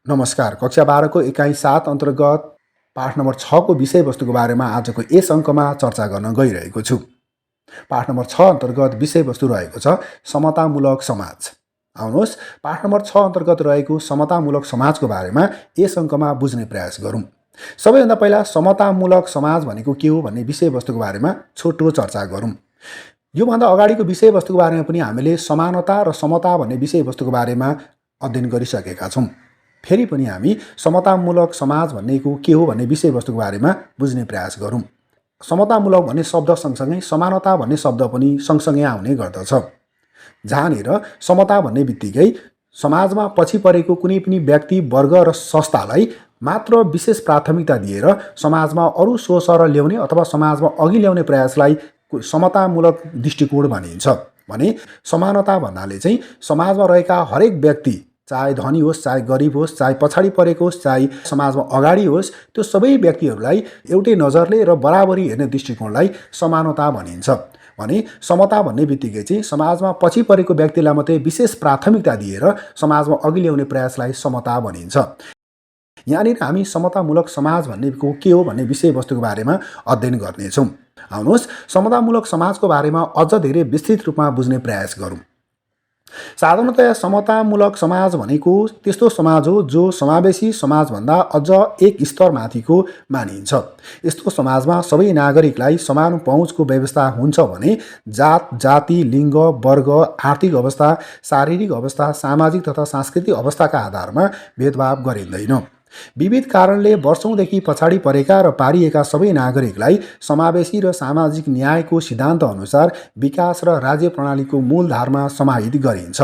नमस्कार। कक्षा 12 को इकाइ 7 अन्तर्गत पाठ नम्बर 6 को विषयवस्तुको बारेमा आजको यस अङ्कमा चर्चा गर्न गइरहेको छु। पाठ नम्बर 6 अन्तर्गत विषयवस्तु रहेको छ समतामूलक समाज। आउनुहोस् पाठ नम्बर 6 अन्तर्गत रहेको समतामूलक समाजको बारेमा यस अङ्कमा बुझ्ने प्रयास गरौँ। सबैभन्दा पहिला समतामूलक समाज भनेको के हो भन्ने विषयवस्तुको बारेमा छोटो चर्चा गरौँ। योभन्दा अगाडिको विषयवस्तुको बारेमा पनि हामीले समानता र समता भन्ने विषयवस्तुको बारेमा अध्ययन गरिसकेका छौँ। फेरि पनि हामी समतामूलक समाज भनेको के हो भन्ने विषयवस्तुको बारेमा बुझ्ने प्रयास गरौँ। समतामूलक भन्ने शब्द सँगसँगै समानता भन्ने शब्द पनि सँगसँगै आउने गर्दछ। जहाँनिर समता भन्ने बित्तिकै समाजमा पछि परेको कुनै पनि व्यक्ति, वर्ग र संस्थालाई मात्र विशेष प्राथमिकता दिएर समाजमा अरू सोसर ल्याउने अथवा समाजमा अघि ल्याउने प्रयासलाई समतामूलक दृष्टिकोण भनिन्छ। भने समानता भन्नाले चाहिँ समाजमा रहेका हरेक व्यक्ति, चाहे धनी होस्, चाहे गरिब होस्, चाहे पछाडि परेको होस्, चाहे समाजमा अगाडि होस्, त्यो सबै व्यक्तिहरूलाई एउटै नजरले र बराबरी हेर्ने दृष्टिकोणलाई समानता भनिन्छ। भने समता भन्ने बित्तिकै चाहिँ समाजमा पछि परेको व्यक्तिलाई मात्रै विशेष प्राथमिकता दिएर समाजमा अघि ल्याउने प्रयासलाई समता भनिन्छ। यहाँनिर हामी समतामूलक समाज भन्नेको के हो भन्ने विषयवस्तुको बारेमा अध्ययन गर्नेछौँ। आउनुहोस् समतामूलक समाजको बारेमा अझ धेरै विस्तृत रूपमा बुझ्ने प्रयास गरौँ। साधारणतया समतामूलक समाज भनेको त्यस्तो समाज हो जो समावेशी समाजभन्दा अझ एक स्तर माथिको मानिन्छ। यस्तो समाजमा सबै नागरिकलाई समान पहुँचको व्यवस्था हुन्छ भने जात, जाति, लिङ्ग, वर्ग, आर्थिक अवस्था, शारीरिक अवस्था, सामाजिक तथा सांस्कृतिक अवस्थाका आधारमा भेदभाव गरिँदैन। विविध कारणले वर्षौंदेखि पछाडि परेका र पारिएका सबै नागरिकलाई समावेशी र सामाजिक न्यायको सिद्धान्त अनुसार विकास र राज्य प्रणालीको मूलधारमा समाहित गरिन्छ।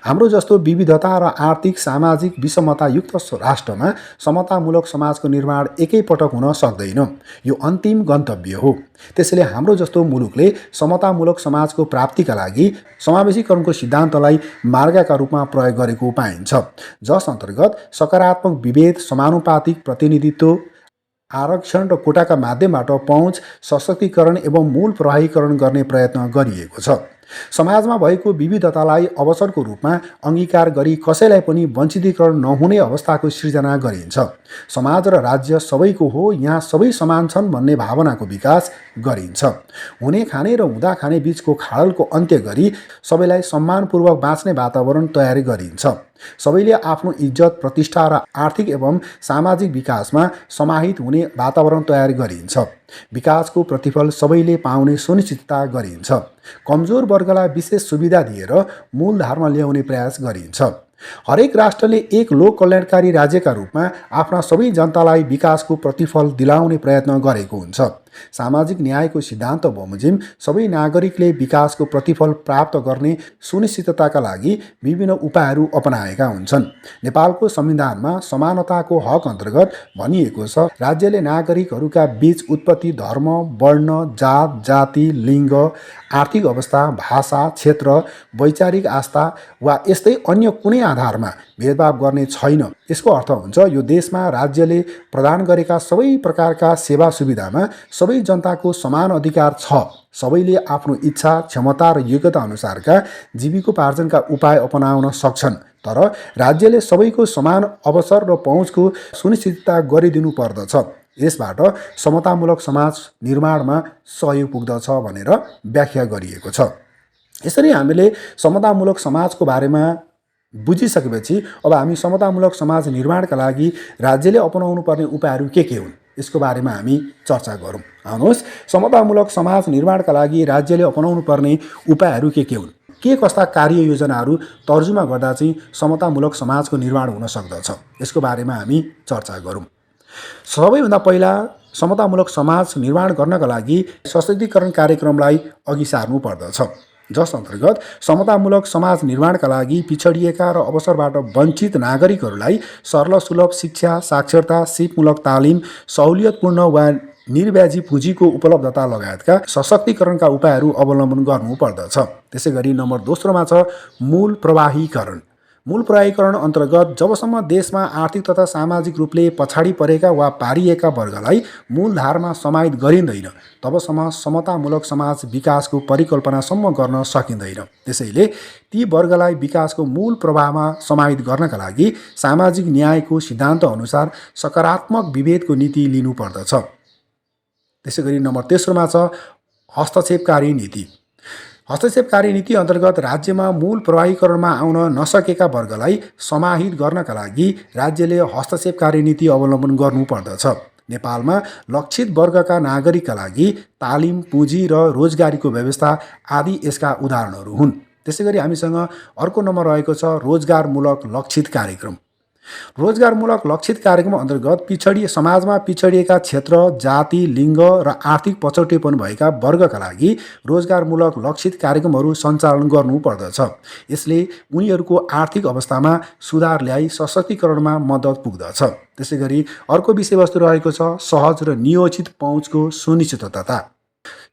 हाम्रो जस्तो विविधता र आर्थिक सामाजिक विषमतायुक्त राष्ट्रमा समतामूलक समाजको निर्माण एकैपटक हुन सक्दैन। यो अन्तिम गन्तव्य हो। त्यसैले हाम्रो जस्तो मुलुकले समतामूलक समाजको प्राप्तिका लागि समावेशीकरणको सिद्धान्तलाई मार्गका रूपमा प्रयोग गरेको पाइन्छ, जस अन्तर्गत सकारात्मक विभेद, समानुपातिक प्रतिनिधित्व, आरक्षण र कोटाका माध्यमबाट पहुँच, सशक्तिकरण एवं मूल प्रवाहीकरण गर्ने प्रयत्न गरिएको छ। समाजमा भएको विविधतालाई अवसरको रूपमा अंगीकार गरी कसैलाई पनि वञ्चितीकरण नहुने अवस्थाको सृजना गरिन्छ। समाज र राज्य सबैको हो, यहाँ सबै समान छन् भन्ने भावनाको विकास गरिन्छ। हुने खाने र हुँदा खाने बीचको खाडलको अन्त्य गरी सबैलाई सम्मानपूर्वक बाँच्ने वातावरण तयार गरिन्छ। सबैले आफ्नो इज्जत, प्रतिष्ठा र आर्थिक एवं सामाजिक विकासमा समाहित हुने वातावरण तयार गरिन्छ। विकासको प्रतिफल सबैले पाउने सुनिश्चितता गरिन्छ। कमजोर वर्गलाई विशेष सुविधा दिएर मूलधारमा ल्याउने प्रयास गरिन्छ। हरेक राष्ट्रले एक लोक कल्याणकारी राज्यका रूपमा आफ्ना सबै जनतालाई विकासको प्रतिफल दिलाउने प्रयत्न गरेको हुन्छ। सामाजिक न्यायको सिद्धान्त बमोजिम सबै नागरिकले विकासको प्रतिफल प्राप्त गर्ने सुनिश्चितताका लागि विभिन्न उपायहरू अपनाएका हुन्छन्। नेपालको संविधानमा समानताको हक अन्तर्गत भनिएको छ, राज्यले नागरिकहरूका बीच उत्पत्ति, धर्म, वर्ण, जात, जाति, लिङ्ग, आर्थिक अवस्था, भाषा, क्षेत्र, वैचारिक आस्था वा यस्तै अन्य कुनै आधारमा भेदभाव गर्ने छैन। यसको अर्थ हुन्छ यो देशमा राज्यले प्रदान गरेका सबै प्रकारका सेवा सुविधामा सबै जनताको समान अधिकार छ। सबैले आफ्नो इच्छा, क्षमता र योग्यता अनुसारका जीविकोपार्जनका उपाय अपनाउन सक्छन्, तर राज्यले सबैको समान अवसर र पहुँचको सुनिश्चितता गरिदिनु पर्दछ। यसबाट समतामूलक समाज निर्माणमा सहयोग पुग्दछ भनेर व्याख्या गरिएको छ। यसरी हामीले समतामूलक समाजको बारेमा बुझिसकेपछि अब हामी समतामूलक समाज निर्माणका लागि राज्यले अपनाउनु पर्ने उपायहरू के हुन् यसको बारेमा हामी चर्चा गरौँ। आउनुहोस् समतामूलक समाज निर्माणका लागि राज्यले अपनाउनु पर्ने उपायहरू के हुन्, के कस्ता कार्ययोजनाहरू तर्जुमा गर्दा चाहिँ समतामूलक समाजको निर्माण हुन सक्दछ, यसको बारेमा हामी चर्चा गरौँ। सबैभन्दा पहिला समतामूलक समाज निर्माण गर्नका लागि सशक्तिकरण कार्यक्रमलाई अघि सार्नु पर्दछ, जस अन्तर्गत समतामूलक समाज निर्माणका लागि पिछडिएका र अवसरबाट वञ्चित नागरिकहरूलाई सरल सुलभ शिक्षा, साक्षरता, सिपमूलक तालिम, सहुलियतपूर्ण वा निर्व्याजी पुँजीको उपलब्धता लगायतका सशक्तिकरणका उपायहरू अवलम्बन गर्नु पर्दछ। त्यसै गरी नम्बर दोस्रोमा छ मूल प्रवाहीकरण। मूल प्रयागीकरण अन्तर्गत जबसम्म देशमा आर्थिक तथा सामाजिक रूपले पछाडि परेका वा पारिएका वर्गलाई मूलधारमा समाहित गरिँदैन तबसम्म समतामूलक समाज विकासको परिकल्पनासम्म गर्न सकिँदैन। त्यसैले ती वर्गलाई विकासको मूल प्रवाहमा समाहित गर्नका लागि सामाजिक न्यायको सिद्धान्त अनुसार सकारात्मक विभेदको नीति लिनुपर्दछ। त्यसैगरी नम्बर तेस्रोमा छ हस्तक्षेपकारी नीति। हस्तक्षेपकारी नीति अन्तर्गत राज्यमा मूल प्रवाहीकरणमा आउन नसकेका वर्गलाई समाहित गर्नका लागि राज्यले हस्तक्षेपकारी नीति अवलम्बन गर्नुपर्दछ। नेपालमा लक्षित वर्गका नागरिकका लागि तालिम, पुँजी र रोजगारीको व्यवस्था आदि यसका उदाहरणहरू हुन्। त्यसैगरी हामीसँग अर्को नम्बर रहेको छ रोजगारमूलक लक्षित कार्यक्रम। रोजगारमूलक लक्षित कार्यक्रम अन्तर्गत समाजमा पिछडिएका क्षेत्र, जाति, लिङ्ग र आर्थिक पछौटेपन भएका वर्गका लागि रोजगारमूलक लक्षित कार्यक्रमहरू सञ्चालन गर्नुपर्दछ। यसले उनीहरूको आर्थिक अवस्थामा सुधार ल्याई सशक्तिकरणमा मद्दत पुग्दछ। त्यसैगरी अर्को विषयवस्तु रहेको छ सहज र नियोजित पहुँचको सुनिश्चितता।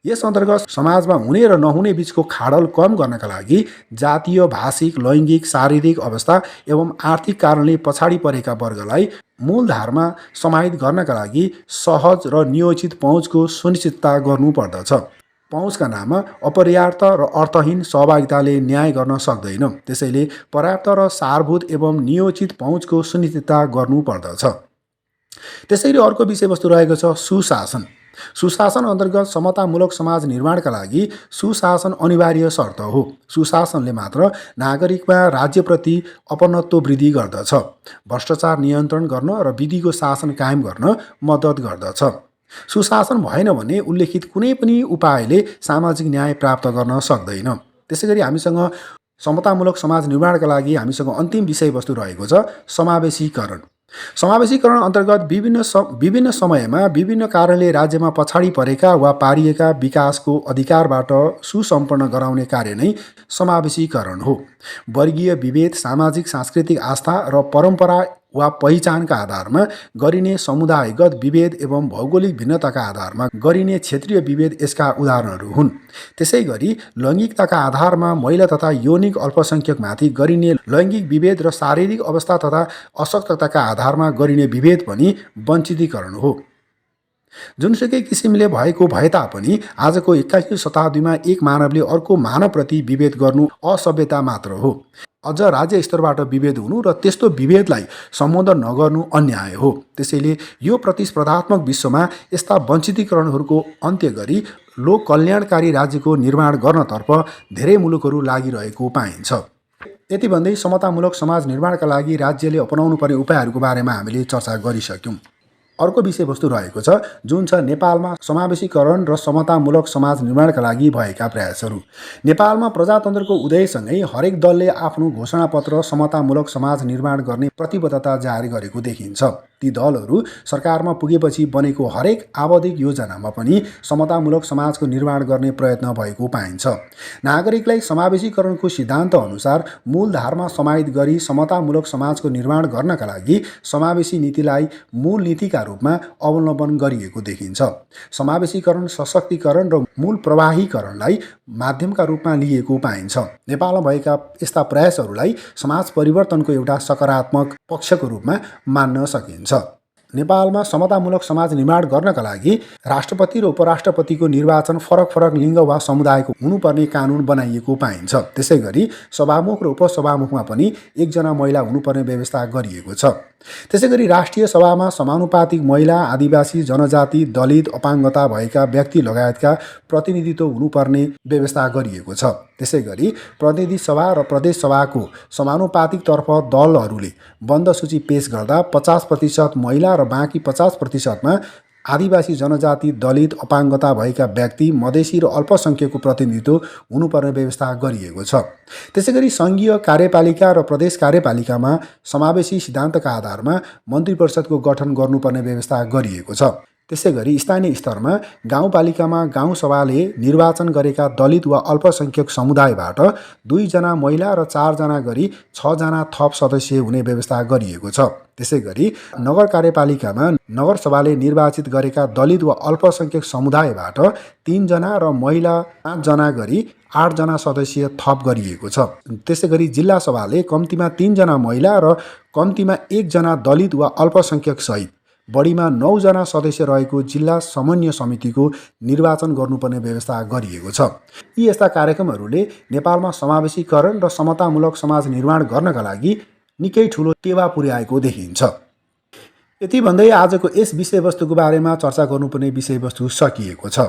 यस अन्तर्गत समाजमा हुने र नहुने बीचको खाडल कम गर्नका लागि जातीय, भाषिक, लैङ्गिक, शारीरिक अवस्था एवं आर्थिक कारणले पछाडि परेका वर्गलाई मूलधारमा समाहित गर्नका लागि सहज र नियोजित पहुँचको सुनिश्चितता गर्नुपर्दछ। पहुँचका नाममा अपर्याप्त र अर्थहीन सहभागिताले न्याय गर्न सक्दैन। त्यसैले पर्याप्त र सारभूत एवं नियोजित पहुँचको सुनिश्चितता गर्नुपर्दछ। त्यसैले अर्को विषयवस्तु रहेको छ सुशासन। सुशासन अन्तर्गत समतामूलक समाज निर्माणका लागि सुशासन अनिवार्य शर्त हो। सुशासनले मात्र नागरिकमा राज्यप्रति अपनत्व वृद्धि गर्दछ, भ्रष्टाचार नियन्त्रण गर्न र विधिको शासन कायम गर्न मद्दत गर्दछ। सुशासन भएन भने उल्लेखित कुनै पनि उपायले सामाजिक न्याय प्राप्त गर्न सक्दैन। त्यसैगरी हामीसँग समतामूलक समाज निर्माणका लागि हामीसँग अन्तिम विषयवस्तु रहेको छ समावेशीकरण। समावेशीकरण अन्तर्गत विभिन्न समयमा विभिन्न कारणले राज्यमा पछाडि परेका वा पारिएका विकासको अधिकारबाट सुसम्पन्न गराउने कार्य नै समावेशीकरण हो। वर्गीय विभेद, सामाजिक सांस्कृतिक आस्था र परम्परा वा पहिचानका आधारमा गरिने समुदायगत विभेद एवं भौगोलिक भिन्नताका आधारमा गरिने क्षेत्रीय विभेद यसका उदाहरणहरू हुन्। त्यसै गरी लैङ्गिकताका आधारमा महिला तथा यौनिक अल्पसङ्ख्यकमाथि गरिने लैङ्गिक विभेद र शारीरिक अवस्था तथा अशक्तताका आधारमा गरिने विभेद पनि वञ्चितीकरण हो। जुनसुकै किसिमले भएको भए तापनि आजको 21औं शताब्दीमा एक मानवले अर्को मानवप्रति विभेद गर्नु असभ्यता मात्र हो। अझ राज्य स्तरबाट विभेद हुनु र त्यस्तो विभेदलाई सम्बोधन नगर्नु अन्याय हो। त्यसैले यो प्रतिस्पर्धात्मक विश्वमा यस्ता वञ्चितीकरणहरूको अन्त्य गरी लोक कल्याणकारी राज्यको निर्माण गर्नतर्फ धेरै मुलुकहरू लागिरहेको पाइन्छ। यति भन्दै समतामूलक समाज निर्माणका लागि राज्यले अपनाउनु पर्ने उपायहरूको बारेमा हामीले चर्चा गरिसक्यौँ। अर्को विषयवस्तु रहेको छ जुन छ नेपालमा समावेशीकरण र समतामूलक समाज निर्माणका लागि भएका प्रयासहरू। नेपालमा प्रजातन्त्रको उदयसँगै हरेक दलले आफ्नो घोषणापत्र समतामूलक समाज निर्माण गर्ने प्रतिबद्धता जारी गरेको देखिन्छ। ती दलहरू सरकारमा पुगेपछि बनेको हरेक आवधिक योजनामा पनि समतामूलक समाजको निर्माण गर्ने प्रयत्न भएको पाइन्छ। नागरिकलाई समावेशीकरणको सिद्धान्त अनुसार मूलधारमा समाहित गरी समतामूलक समाजको निर्माण गर्नका लागि समावेशी नीतिलाई मूल नीतिका रूपमा अवलम्बन गरिएको देखिन्छ। समावेशीकरण, सशक्तिकरण र मूल प्रवाहीकरणलाई माध्यमका रूपमा लिएको पाइन्छ। नेपालमा भएका यस्ता प्रयासहरूलाई समाज परिवर्तनको एउटा सकारात्मक पक्षको रूपमा मान्न सकिन्छ। नेपालमा समतामूलक समाज निर्माण गर्नका लागि राष्ट्रपति र उपराष्ट्रपतिको निर्वाचन फरक फरक लिङ्ग वा समुदायको हुनुपर्ने कानुन बनाइएको पाइन्छ। त्यसै गरी सभामुख र उपसभामुखमा पनि एकजना महिला हुनुपर्ने व्यवस्था गरिएको छ। त्यसै गरी राष्ट्रिय सभामा समानुपातिक महिला, आदिवासी, जनजाति, दलित, अपाङ्गता भएका व्यक्ति लगायतका प्रतिनिधित्व हुनुपर्ने व्यवस्था गरिएको छ। त्यसै गरी प्रतिनिधि सभा र प्रदेश सभाको समानुपातिकतर्फ दलहरूले बन्द सूची पेश गर्दा 50% महिला र बाँकी 50%मा आदिवासी, जनजाति, दलित, अपाङ्गता भएका व्यक्ति, मधेसी र अल्पसङ्ख्यकको प्रतिनिधित्व हुनुपर्ने व्यवस्था गरिएको छ। त्यसै गरी सङ्घीय कार्यपालिका र प्रदेश कार्यपालिकामा समावेशी सिद्धान्तका आधारमा मन्त्री परिषदको गठन गर्नुपर्ने व्यवस्था गरिएको छ। त्यसै गरी स्थानीय स्तरमा गाउँपालिकामा गाउँसभाले निर्वाचन गरेका दलित वा अल्पसंख्यक समुदायबाट 2 जना महिला र 4 जना गरी 6 जना थप सदस्य हुने व्यवस्था गरिएको छ। त्यसै गरी नगर कार्यपालिकामा नगरसभाले निर्वाचित गरेका दलित वा अल्पसंख्यक समुदायबाट 3 जना र महिला 5 जना गरी 8 जना सदस्य थप गरिएको छ। त्यसै गरी जिल्ला सभाले कम्तीमा 3 जना महिला र कम्तीमा 1 जना दलित वा अल्पसंख्यक सहित बढीमा 9 जना सदस्य रहेको जिल्ला समन्वय समितिको निर्वाचन गर्नुपर्ने व्यवस्था गरिएको छ। यी यस्ता कार्यक्रमहरूले नेपालमा समावेशीकरण र समतामूलक समाज निर्माण गर्नका लागि निकै ठुलो टेवा पुर्याएको देखिन्छ। यति भन्दै आजको यस विषयवस्तुको बारेमा चर्चा गर्नुपर्ने विषयवस्तु सकिएको छ।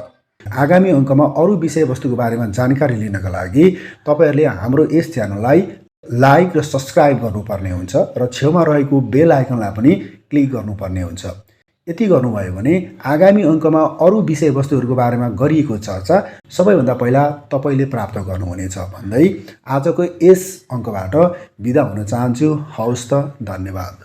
आगामी अङ्कमा अरू विषयवस्तुको बारेमा जानकारी लिनका लागि तपाईहरूले हाम्रो यस च्यानललाई लाइक र सब्स्क्राइब गर्नुपर्ने हुन्छ र छेउमा रहेको बेल आइकनलाई पनि क्लिक गर्नुपर्ने हुन्छ। यति गर्नुभयो भने आगामी अङ्कमा अरू विषयवस्तुहरूको बारेमा गरिएको चर्चा सबैभन्दा पहिला तपाईँले प्राप्त गर्नुहुनेछ भन्दै आजको यस अङ्कबाट बिदा हुन चाहन्छु। हवस् त, धन्यवाद।